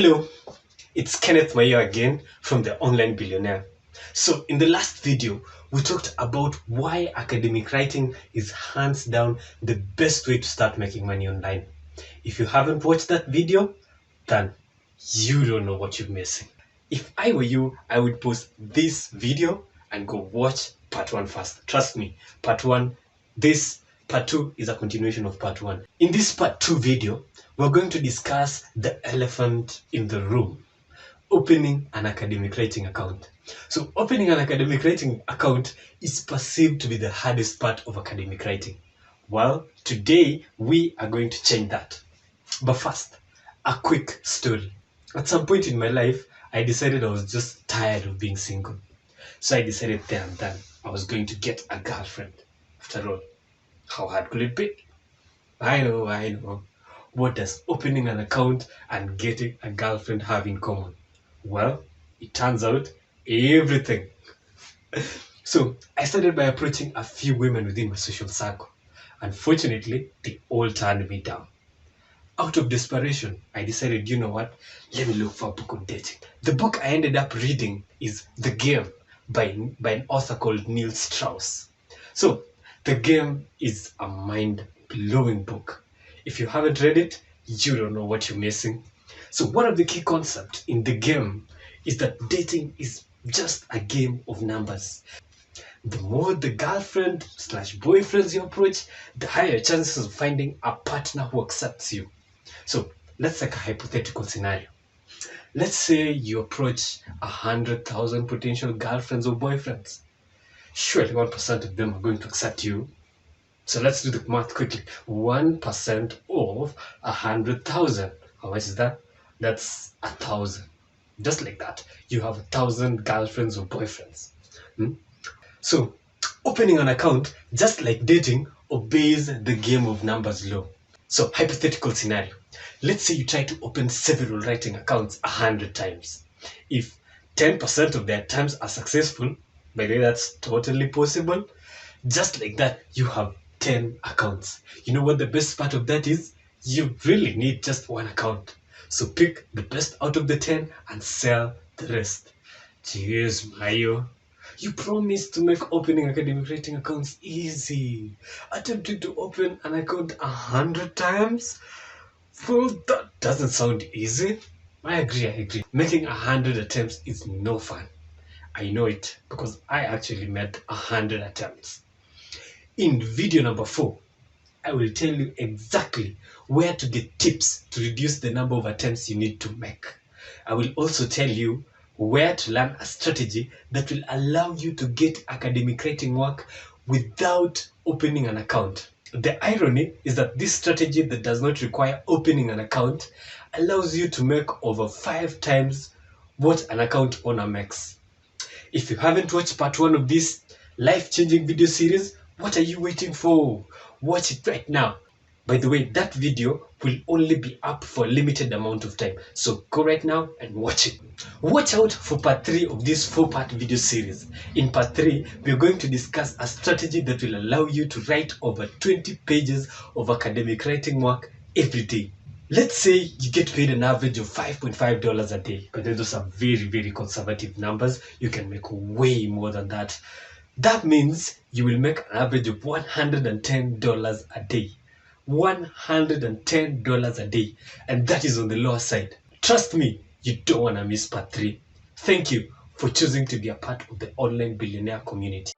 Hello, it's Kenneth Mayo again from The Online Billionaire. So in the last video, we talked about why academic writing is hands down the best way to start making money online. If you haven't watched that video, then you don't know what you're missing. If I were you, I would pause this video and go watch part 1 first. Trust me, part 2 is a continuation of part 1. In this part 2 video, we're going to discuss the elephant in the room: opening an academic writing account. So opening an academic writing account is perceived to be the hardest part of academic writing. Well, today we are going to change that. But first, a quick story. At some point in my life, I decided I was just tired of being single. So I decided there and then I was going to get a girlfriend. After all, how hard could it be? I know. What does opening an account and getting a girlfriend have in common? Well, it turns out everything. So I started by approaching a few women within my social circle. Unfortunately, they all turned me down. Out of desperation, I decided, you know what, let me look for a book on dating. The book I ended up reading is The Game by an author called Neil Strauss. So The Game is a mind-blowing book. If you haven't read it, you don't know what you're missing. So one of the key concepts in The Game is that dating is just a game of numbers. The more the girlfriend/boyfriends you approach, the higher chances of finding a partner who accepts you. So let's take a hypothetical scenario. Let's say you approach 100,000 potential girlfriends or boyfriends. Surely 1% of them are going to accept you. So let's do the math quickly. 1% of 100,000. How much is that? That's 1,000. Just like that, you have 1,000 girlfriends or boyfriends. So opening an account, just like dating, obeys the game of numbers law. So hypothetical scenario. Let's say you try to open several writing accounts 100 times. If 10% of the attempts are successful, by the way, that's totally possible. Just like that, you have 10 accounts. You know what the best part of that is? You really need just one account. So pick the best out of the 10 and sell the rest. Cheers, Mayo. You promised to make opening academic writing accounts easy. Attempting to open an account 100 times? Well, that doesn't sound easy. I agree. Making 100 attempts is no fun. I know it because I actually made 100 attempts. In video number 4, I will tell you exactly where to get tips to reduce the number of attempts you need to make. I will also tell you where to learn a strategy that will allow you to get academic writing work without opening an account. The irony is that this strategy that does not require opening an account allows you to make over 5 times what an account owner makes. If you haven't watched part 1 of this life-changing video series, what are you waiting for? Watch it right now. By the way, that video will only be up for a limited amount of time. So go right now and watch it. Watch out for part 3 of this 4-part video series. In part 3, we're going to discuss a strategy that will allow you to write over 20 pages of academic writing work every day. Let's say you get paid an average of $5.5 a day, but those are very conservative numbers. You can make way more than that. That means you will make an average of $110 a day. $110 a day, and that is on the lower side. Trust me, you don't want to miss part 3. Thank you for choosing to be a part of the Online Billionaire community.